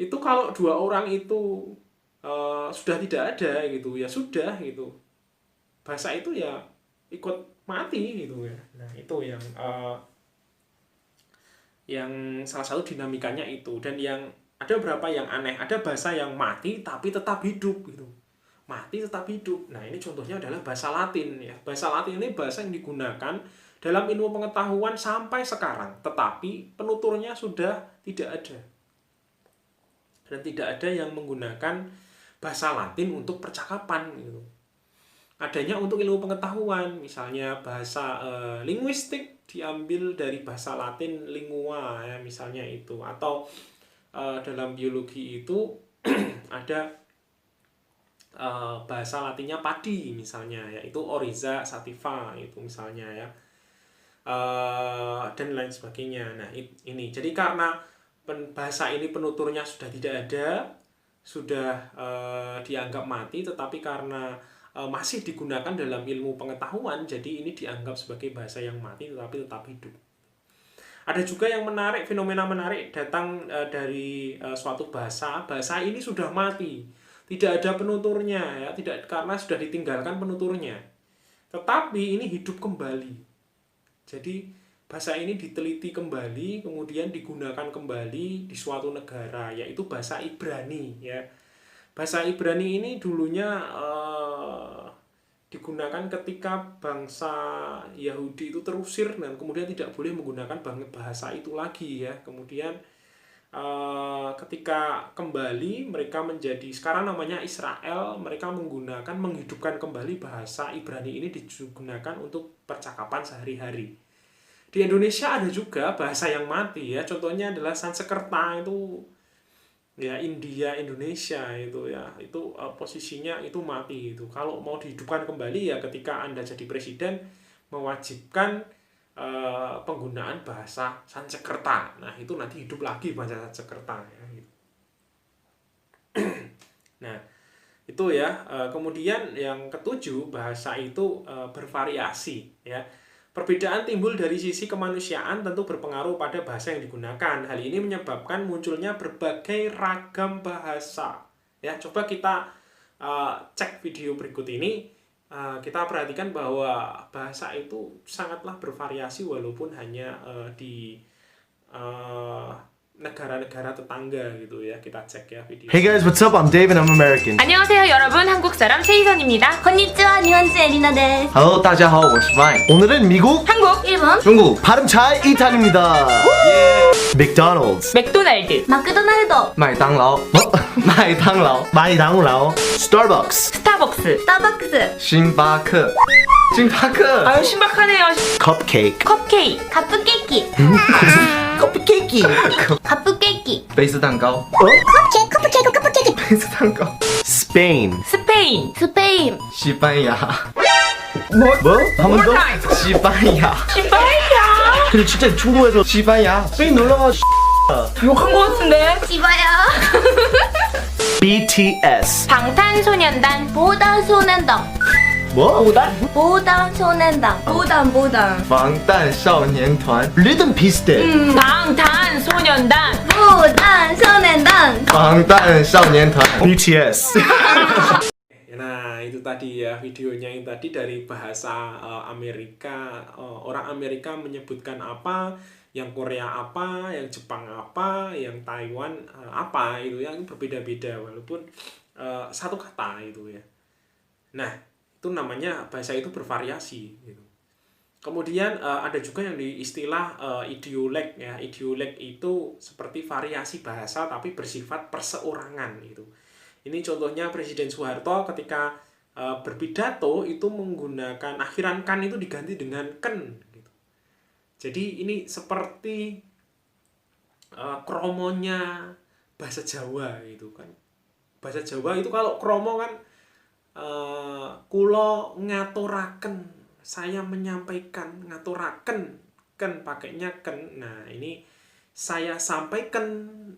Speaker 1: itu kalau 2 orang itu sudah tidak ada gitu ya, sudah gitu. Bahasa itu ya ikut mati gitu ya. Nah, itu yang salah satu dinamikanya itu. Dan yang ada beberapa yang aneh, ada bahasa yang mati tapi tetap hidup gitu, mati tetap hidup. Nah, ini contohnya adalah bahasa Latin ya. Bahasa Latin ini bahasa yang digunakan dalam ilmu pengetahuan sampai sekarang, tetapi penuturnya sudah tidak ada, dan tidak ada yang menggunakan bahasa Latin untuk percakapan gitu. Adanya untuk ilmu pengetahuan, misalnya bahasa linguistik diambil dari bahasa Latin lingua ya, misalnya itu. Atau dalam biologi itu ada bahasa Latinnya padi misalnya, yaitu Oryza sativa itu misalnya ya, dan lain sebagainya. Nah, ini jadi karena bahasa ini penuturnya sudah tidak ada, sudah dianggap mati, tetapi karena masih digunakan dalam ilmu pengetahuan, jadi ini dianggap sebagai bahasa yang mati tetapi tetap hidup. Ada juga yang menarik, fenomena menarik datang dari suatu bahasa ini sudah mati, tidak ada penuturnya ya, tidak, karena sudah ditinggalkan penuturnya, tetapi ini hidup kembali. Jadi bahasa ini diteliti kembali, kemudian digunakan kembali di suatu negara, yaitu bahasa Ibrani ya. Bahasa Ibrani ini dulunya digunakan ketika bangsa Yahudi itu terusir dan kemudian tidak boleh menggunakan bahasa itu lagi ya. Kemudian ketika kembali mereka menjadi, sekarang namanya Israel, mereka menghidupkan kembali bahasa Ibrani ini, digunakan untuk percakapan sehari-hari. Di Indonesia ada juga bahasa yang mati ya, contohnya adalah Sanskerta itu ya, India Indonesia itu ya, itu posisinya itu mati itu. Kalau mau dihidupkan kembali ya ketika Anda jadi presiden mewajibkan penggunaan bahasa Sanskerta. Nah, itu nanti hidup lagi bahasa Sanskerta ya gitu. Nah, itu ya. Kemudian yang ketujuh, bahasa itu bervariasi ya. Perbedaan timbul dari sisi kemanusiaan tentu berpengaruh pada bahasa yang digunakan. Hal ini menyebabkan munculnya berbagai ragam bahasa. Ya, coba kita cek video berikut ini. Kita perhatikan bahwa bahasa itu sangatlah bervariasi walaupun hanya di negara-negara tetangga gitu ya. Kita cek ya video.
Speaker 3: Hey guys, what's up? I'm Dave and I'm American.
Speaker 4: 안녕하세요 여러분, 한국 사람 최희선입니다.
Speaker 5: 건니츠와 니혼츠 에리나 데스.
Speaker 3: Hello, 大家好,我是 Ryan. 오늘은 미국,
Speaker 4: 한국,
Speaker 5: 일본,
Speaker 3: 중국, 발음 잘 이탈입니다. McDonald's,
Speaker 4: 맥도날드,
Speaker 5: 마크도날드,
Speaker 3: 麦当劳,麦当劳, 麦当劳, Starbucks,
Speaker 4: 스타벅스.
Speaker 5: 스타벅스,
Speaker 3: 星巴克, 星巴克,
Speaker 4: 아유 신박하네요.
Speaker 3: Cupcake,
Speaker 4: 컵케이크,
Speaker 5: 카프케이키,
Speaker 3: Cupcake,
Speaker 5: カップケーキ,
Speaker 3: 杯子蛋糕,
Speaker 5: 카프케이크,
Speaker 3: 杯子蛋糕, Spain,
Speaker 4: 스페인,
Speaker 5: 스페인,
Speaker 3: 西班牙,
Speaker 4: 뭐?
Speaker 3: 한 번 더?
Speaker 4: time.
Speaker 3: 西班牙.
Speaker 4: 시바야.
Speaker 3: 근데 진짜 중국에서 시바야, 스페인 놀러가
Speaker 4: 욕한 거 같은데.
Speaker 5: 시바야,
Speaker 3: BTS.
Speaker 4: 방탄소년단.
Speaker 5: 보단소년단,
Speaker 3: 뭐?
Speaker 5: 보단소년단, 보단,
Speaker 3: 防弹少年团 리듬 비슷해.
Speaker 4: 방탄소년단.
Speaker 5: 보단소년단.
Speaker 3: 防弹少年团 BTS.
Speaker 1: Nah, itu tadi ya videonya, yang tadi dari bahasa Amerika. Orang Amerika menyebutkan apa, yang Korea apa, yang Jepang apa, yang Taiwan apa, itu yang berbeda-beda walaupun satu kata itu ya. Nah, itu namanya bahasa itu bervariasi gitu. Kemudian ada juga yang di istilah idioleg ya. Idioleg itu seperti variasi bahasa tapi bersifat perseorangan gitu. Ini contohnya Presiden Soeharto ketika berpidato itu menggunakan akhiran kan itu diganti dengan ken gitu. Jadi ini seperti kromonya bahasa Jawa gitu kan. Bahasa Jawa itu kalau kromo kan kulo ngaturaken, saya menyampaikan, ngaturaken, ken pakainya ken. Nah, ini saya sampaikan.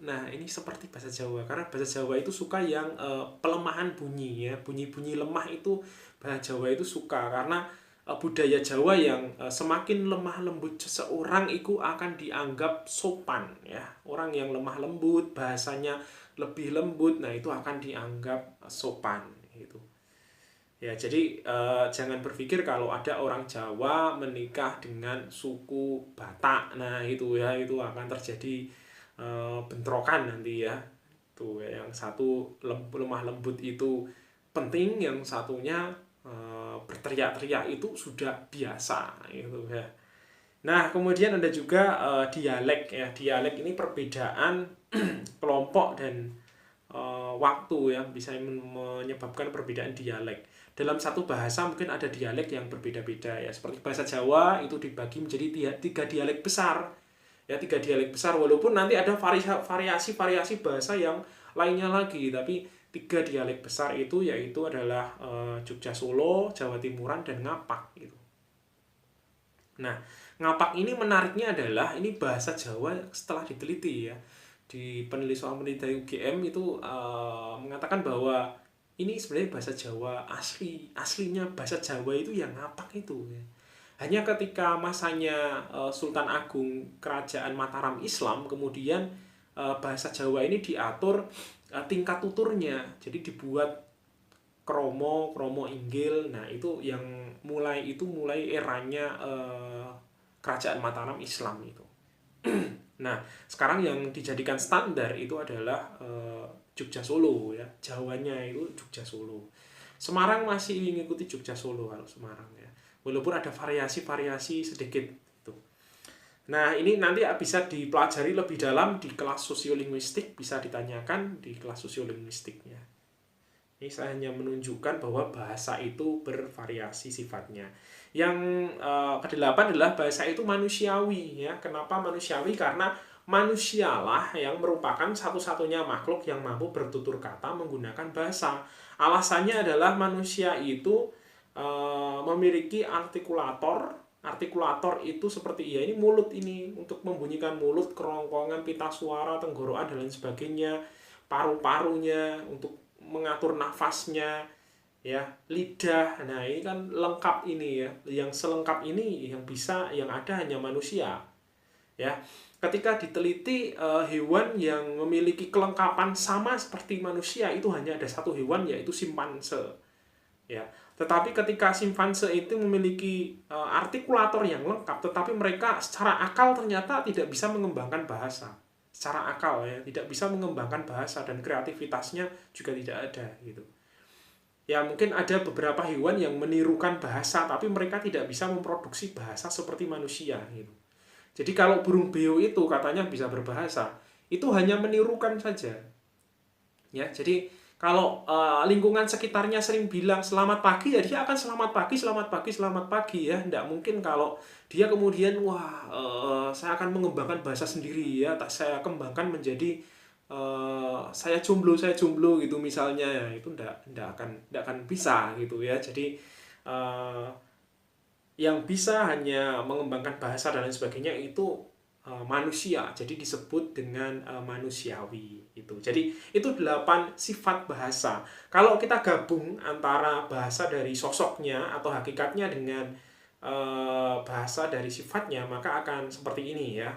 Speaker 1: Nah, ini seperti bahasa Jawa, karena bahasa Jawa itu suka yang pelemahan bunyi ya, bunyi-bunyi lemah itu bahasa Jawa itu suka, karena budaya Jawa yang semakin lemah lembut seseorang itu akan dianggap sopan ya. Orang yang lemah lembut, bahasanya lebih lembut, nah itu akan dianggap sopan gitu. Ya, jadi jangan berpikir kalau ada orang Jawa menikah dengan suku Batak, nah itu ya, itu akan terjadi bentrokan nanti ya. Tuh ya, yang satu lemah lembut itu penting, yang satunya berteriak-teriak itu sudah biasa gitu ya. Nah, kemudian ada juga dialek ya. Dialek ini perbedaan kelompok dan waktu ya, bisa menyebabkan perbedaan dialek. Dalam satu bahasa mungkin ada dialek yang berbeda-beda ya. Seperti bahasa Jawa itu dibagi menjadi 3 dialek besar. Ya, 3 dialek besar, walaupun nanti ada variasi-variasi bahasa yang lainnya lagi, tapi 3 dialek besar itu yaitu adalah Jogja Solo, Jawa Timuran, dan Ngapak gitu. Nah, Ngapak ini menariknya adalah ini bahasa Jawa setelah diteliti ya. Di penelitian dari UGM itu mengatakan bahwa ini sebenarnya bahasa Jawa aslinya bahasa Jawa itu yang Ngapak itu ya. Hanya ketika masanya Sultan Agung Kerajaan Mataram Islam, kemudian bahasa Jawa ini diatur tingkat tuturnya, jadi dibuat kromo inggil. Nah, itu yang mulai eranya Kerajaan Mataram Islam itu. Nah, sekarang yang dijadikan standar itu adalah Jogja Solo ya, Jawanya itu Jogja Solo. Semarang masih mengikuti Jogja Solo kalau Semarang ya, walaupun ada variasi sedikit itu. Nah, ini nanti bisa dipelajari lebih dalam di kelas sosiolinguistik, bisa ditanyakan di kelas sosiolinguistiknya. Ini saya hanya menunjukkan bahwa bahasa itu bervariasi sifatnya. Yang kedelapan adalah bahasa itu manusiawi ya. Kenapa manusiawi? Karena manusialah yang merupakan satu-satunya makhluk yang mampu bertutur kata menggunakan bahasa. Alasannya adalah manusia itu memiliki artikulator. Artikulator itu seperti ya, ini mulut ini untuk membunyikan mulut, kerongkongan, pita suara, tenggorokan, dan lain sebagainya. Paru-parunya untuk mengatur nafasnya ya, lidah. Nah, ini kan lengkap ini ya. Yang selengkap ini yang ada hanya manusia. Ya. Ketika diteliti hewan yang memiliki kelengkapan sama seperti manusia itu hanya ada satu hewan, yaitu simpanse. Ya. Tetapi ketika simpanse itu memiliki artikulator yang lengkap, tetapi mereka secara akal ternyata tidak bisa mengembangkan bahasa. Secara akal ya, tidak bisa mengembangkan bahasa, dan kreativitasnya juga tidak ada gitu. Ya, mungkin ada beberapa hewan yang menirukan bahasa, tapi mereka tidak bisa memproduksi bahasa seperti manusia gitu. Jadi kalau burung beo itu katanya bisa berbahasa, itu hanya menirukan saja. Ya, jadi kalau lingkungan sekitarnya sering bilang selamat pagi, ya dia akan selamat pagi ya. Tidak mungkin kalau dia kemudian saya akan mengembangkan bahasa sendiri ya, saya kembangkan menjadi saya jomblo gitu misalnya ya, itu tidak akan bisa gitu ya. Jadi yang bisa hanya mengembangkan bahasa dan lain sebagainya itu manusia, jadi disebut dengan manusiawi itu. Jadi itu 8 sifat bahasa. Kalau kita gabung antara bahasa dari sosoknya atau hakikatnya dengan bahasa dari sifatnya, maka akan seperti ini ya.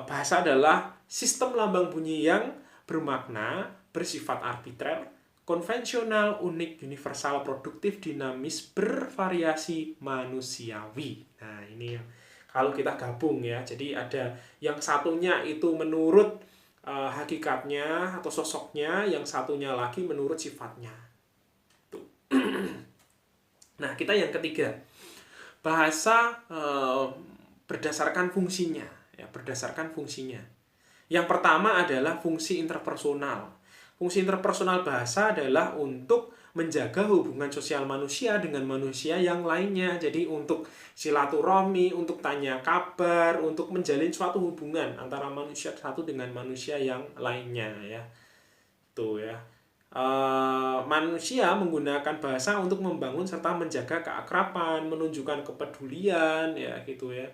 Speaker 1: Bahasa adalah sistem lambang bunyi yang bermakna, bersifat arbitrer, konvensional, unik, universal, produktif, dinamis, bervariasi, manusiawi. Nah, ini yang kalau kita gabung ya, jadi ada yang satunya itu menurut hakikatnya atau sosoknya, yang satunya lagi menurut sifatnya. Tuh. Nah, kita yang ketiga, bahasa berdasarkan fungsinya, ya, berdasarkan fungsinya. Yang pertama adalah fungsi interpersonal. Fungsi interpersonal bahasa adalah untuk menjaga hubungan sosial manusia dengan manusia yang lainnya. Jadi untuk silaturahmi, untuk tanya kabar, untuk menjalin suatu hubungan antara manusia satu dengan manusia yang lainnya ya. Tuh ya. manusia menggunakan bahasa untuk membangun serta menjaga keakraban, menunjukkan kepedulian, ya gitu ya.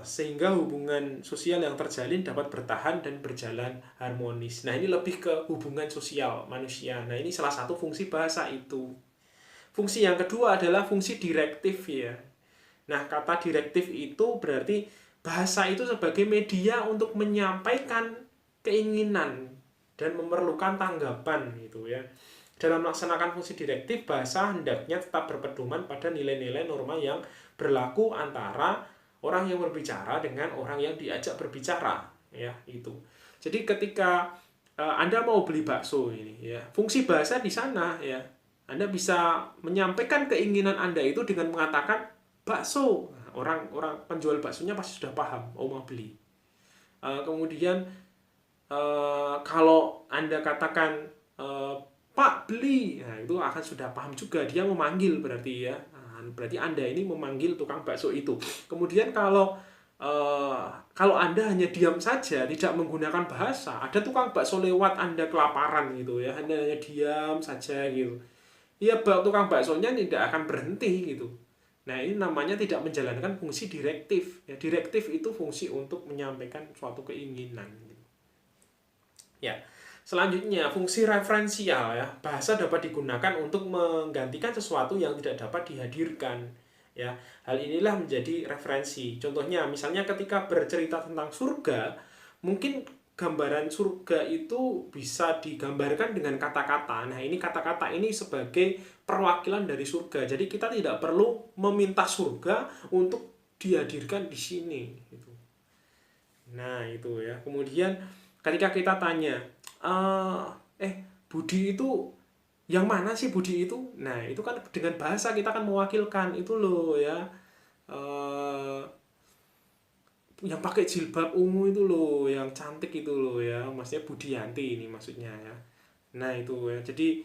Speaker 1: Sehingga hubungan sosial yang terjalin dapat bertahan dan berjalan harmonis. Nah, ini lebih ke hubungan sosial manusia. Nah, ini salah satu fungsi bahasa itu. Fungsi yang kedua adalah fungsi direktif ya. Nah, kata direktif itu berarti bahasa itu sebagai media untuk menyampaikan keinginan dan memerlukan tanggapan gitu ya. Dalam melaksanakan fungsi direktif, bahasa hendaknya tetap berpedoman pada nilai-nilai norma yang berlaku antara orang yang berbicara dengan orang yang diajak berbicara, ya itu. Jadi ketika Anda mau beli bakso ini, ya fungsi bahasa di sana, ya Anda bisa menyampaikan keinginan Anda itu dengan mengatakan bakso. Nah, orang penjual baksonya pasti sudah paham, oh mau beli. Kemudian kalau Anda katakan Pak beli, nah itu akan sudah paham juga, dia memanggil berarti ya. Berarti Anda ini memanggil tukang bakso itu. Kemudian kalau Anda hanya diam saja, tidak menggunakan bahasa, ada tukang bakso lewat, Anda kelaparan gitu ya, Anda hanya diam saja gitu. Ya tukang baksonya tidak akan berhenti gitu. Nah, ini namanya tidak menjalankan fungsi direktif. Ya, direktif itu fungsi untuk menyampaikan suatu keinginan gitu. Ya. Selanjutnya, fungsi referensial ya. Bahasa dapat digunakan untuk menggantikan sesuatu yang tidak dapat dihadirkan. Ya, hal inilah menjadi referensi. Contohnya, misalnya ketika bercerita tentang surga, mungkin gambaran surga itu bisa digambarkan dengan kata-kata. Nah, ini kata-kata ini sebagai perwakilan dari surga. Jadi kita tidak perlu meminta surga untuk dihadirkan di sini. Gitu. Nah, itu ya. Kemudian ketika kita tanya, Budi itu yang mana sih Budi itu? Nah, itu kan dengan bahasa kita kan mewakilkan itu loh ya. Yang pakai jilbab ungu itu loh, yang cantik itu loh ya. Maksudnya Budianti ini maksudnya ya. Nah, itu ya. Jadi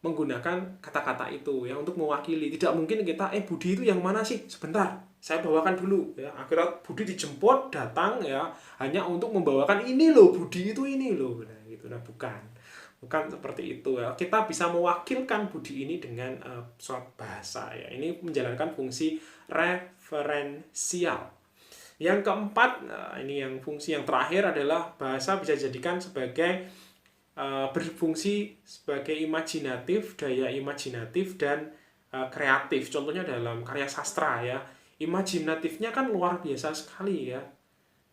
Speaker 1: menggunakan kata-kata itu ya untuk mewakili. Tidak mungkin kita Budi itu yang mana sih? Sebentar, saya bawakan dulu ya. Akhirnya Budi dijemput datang ya hanya untuk membawakan ini loh, Budi itu ini loh. Nah, gitu. Nah, bukan seperti itu ya. Kita bisa mewakilkan Budi ini dengan suatu bahasa ya. Ini menjalankan fungsi referensial. Yang keempat, ini yang fungsi yang terakhir adalah bahasa bisa dijadikan sebagai berfungsi sebagai imajinatif, daya imajinatif dan kreatif. Contohnya dalam karya sastra ya. Imajinatifnya kan luar biasa sekali ya.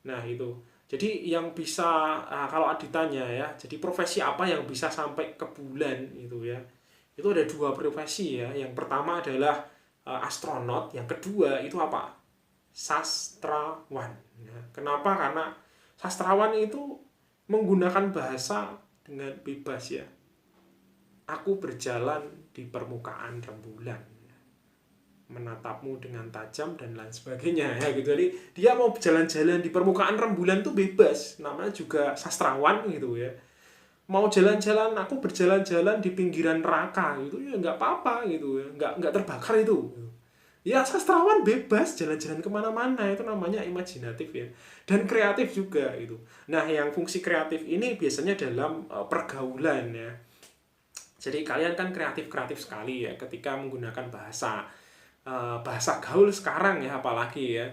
Speaker 1: Nah, itu. Jadi yang bisa kalau ditanya ya, jadi profesi apa yang bisa sampai ke bulan itu ya. Itu ada 2 profesi ya. Yang pertama adalah astronot, yang kedua itu apa? Sastrawan. Nah, kenapa? Karena sastrawan itu menggunakan bahasa dengan bebas ya. Aku berjalan di permukaan rembulan, menatapmu dengan tajam dan lain sebagainya ya gitu. Jadi dia mau jalan-jalan di permukaan rembulan tuh bebas, namanya juga sastrawan gitu ya. Mau jalan-jalan, aku berjalan-jalan di pinggiran neraka gitu ya nggak apa-apa gitu ya, nggak terbakar itu. Ya sastrawan bebas jalan-jalan kemana-mana, itu namanya imajinatif ya, dan kreatif juga gitu. Nah, yang fungsi kreatif ini biasanya dalam pergaulan ya. Jadi kalian kan kreatif sekali ya ketika menggunakan bahasa gaul sekarang ya, apalagi ya.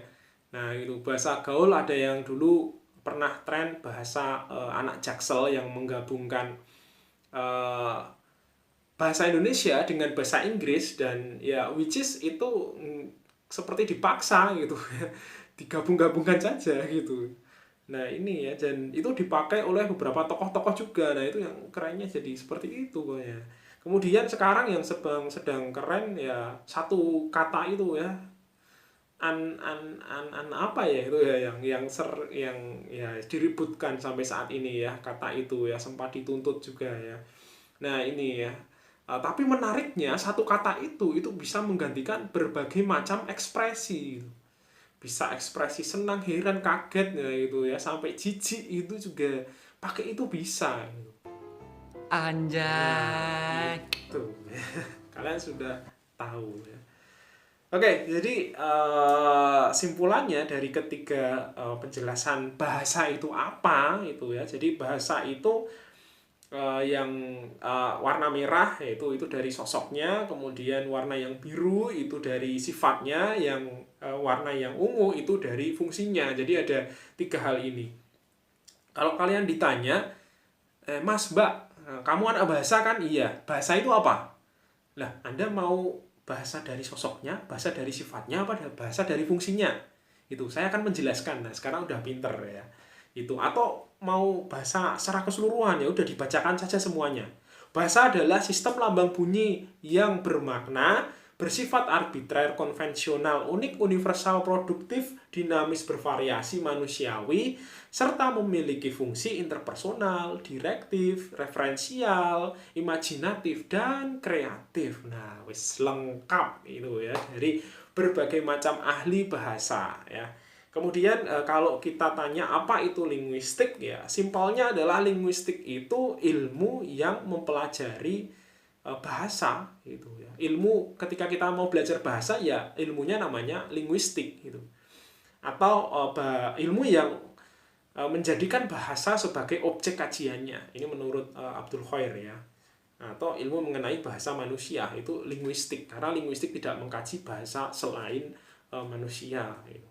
Speaker 1: Nah, itu bahasa gaul ada yang dulu pernah tren bahasa anak Jaksel yang menggabungkan bahasa Indonesia dengan bahasa Inggris, dan ya which is itu seperti dipaksa gitu ya. Digabung-gabungkan saja gitu. Nah, ini ya, dan itu dipakai oleh beberapa tokoh-tokoh juga. Nah, itu yang kerennya jadi seperti itu pokoknya. Kemudian sekarang yang sedang keren ya satu kata itu ya, apa ya itu ya yang ya diributkan sampai saat ini ya, kata itu ya sempat dituntut juga ya. Nah, ini ya. Tapi menariknya satu kata itu bisa menggantikan berbagai macam ekspresi. Bisa ekspresi senang, heran, kaget ya itu ya, sampai jijik itu juga pakai itu bisa.
Speaker 6: Anjay.
Speaker 1: Tuh, kalian sudah tahu ya. Oke, jadi simpulannya dari ketiga penjelasan bahasa itu apa itu ya. Jadi bahasa itu yang warna merah yaitu itu dari sosoknya, kemudian warna yang biru itu dari sifatnya, yang warna yang ungu itu dari fungsinya. Jadi ada 3 hal ini. Kalau kalian ditanya, Mas, Mbak, kamu anak bahasa kan? Iya. Bahasa itu apa? Lah, Anda mau bahasa dari sosoknya, bahasa dari sifatnya, apa bahasa dari fungsinya? Itu saya akan menjelaskan. Nah, sekarang udah pinter ya. Itu atau mau bahasa secara keseluruhan ya udah dibacakan saja semuanya. Bahasa adalah sistem lambang bunyi yang bermakna, bersifat arbitrer, konvensional, unik, universal, produktif, dinamis, bervariasi, manusiawi, serta memiliki fungsi interpersonal, direktif, referensial, imajinatif, dan kreatif. Nah, wis lengkap itu ya dari berbagai macam ahli bahasa ya. Kemudian kalau kita tanya apa itu linguistik ya, simpelnya adalah linguistik itu ilmu yang mempelajari bahasa gitu ya. Ilmu ketika kita mau belajar bahasa ya ilmunya namanya linguistik gitu. Atau ilmu yang menjadikan bahasa sebagai objek kajiannya. Ini menurut Abdul Khair ya. Atau ilmu mengenai bahasa manusia itu linguistik, karena linguistik tidak mengkaji bahasa selain manusia gitu.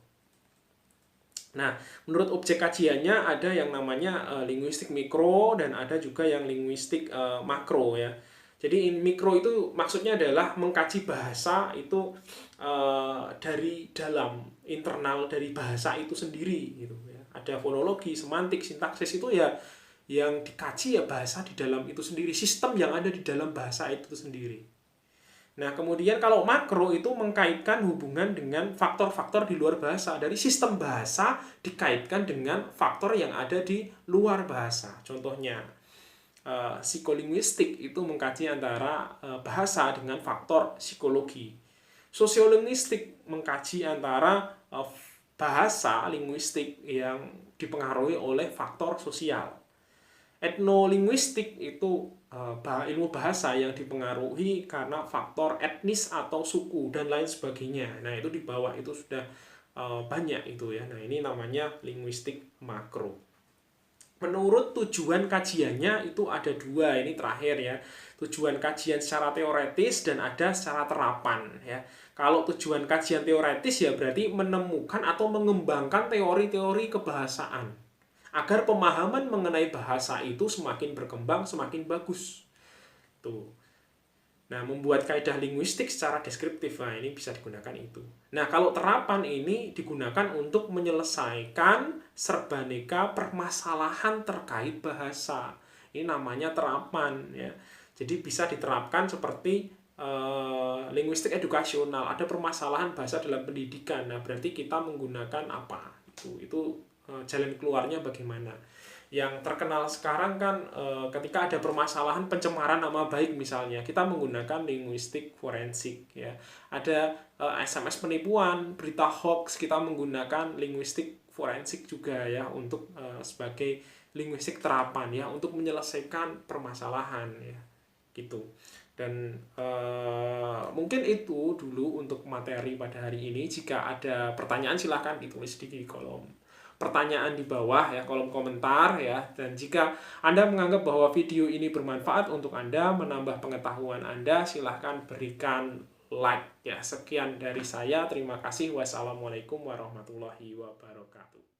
Speaker 1: Nah, menurut objek kajiannya ada yang namanya linguistik mikro dan ada juga yang linguistik makro ya. Jadi mikro itu maksudnya adalah mengkaji bahasa itu dari dalam internal dari bahasa itu sendiri gitu ya. Ada fonologi, semantik, sintaksis itu ya yang dikaji ya bahasa di dalam itu sendiri, sistem yang ada di dalam bahasa itu sendiri. Nah, kemudian kalau makro itu mengkaitkan hubungan dengan faktor-faktor di luar bahasa. Dari sistem bahasa dikaitkan dengan faktor yang ada di luar bahasa. Contohnya, psikolinguistik itu mengkaji antara bahasa dengan faktor psikologi. Sosiolinguistik mengkaji antara bahasa linguistik yang dipengaruhi oleh faktor sosial. Etnolinguistik itu ilmu bahasa yang dipengaruhi karena faktor etnis atau suku dan lain sebagainya. Nah, itu di bawah itu sudah banyak itu ya. Nah, ini namanya linguistik makro. Menurut tujuan kajiannya itu ada 2, ini terakhir ya. Tujuan kajian secara teoretis dan ada secara terapan ya. Kalau tujuan kajian teoretis ya berarti menemukan atau mengembangkan teori-teori kebahasaan agar pemahaman mengenai bahasa itu semakin berkembang, semakin bagus. Tuh. Nah, membuat kaidah linguistik secara deskriptif, nah ini bisa digunakan itu. Nah, kalau terapan ini digunakan untuk menyelesaikan serbaneka permasalahan terkait bahasa. Ini namanya terapan ya. Jadi bisa diterapkan seperti linguistik edukasional, ada permasalahan bahasa dalam pendidikan. Nah, berarti kita menggunakan apa? Itu jalan keluarnya bagaimana. Yang terkenal sekarang kan ketika ada permasalahan pencemaran nama baik misalnya, kita menggunakan linguistik forensik ya. Ada SMS penipuan, berita hoax, kita menggunakan linguistik forensik juga ya untuk sebagai linguistik terapan ya untuk menyelesaikan permasalahan ya. Gitu. Dan mungkin itu dulu untuk materi pada hari ini. Jika ada pertanyaan silahkan ditulis di kolom pertanyaan di bawah ya, kolom komentar ya. Dan jika Anda menganggap bahwa video ini bermanfaat untuk Anda, menambah pengetahuan Anda, silahkan berikan like ya. Sekian dari saya, terima kasih. Wassalamualaikum warahmatullahi wabarakatuh.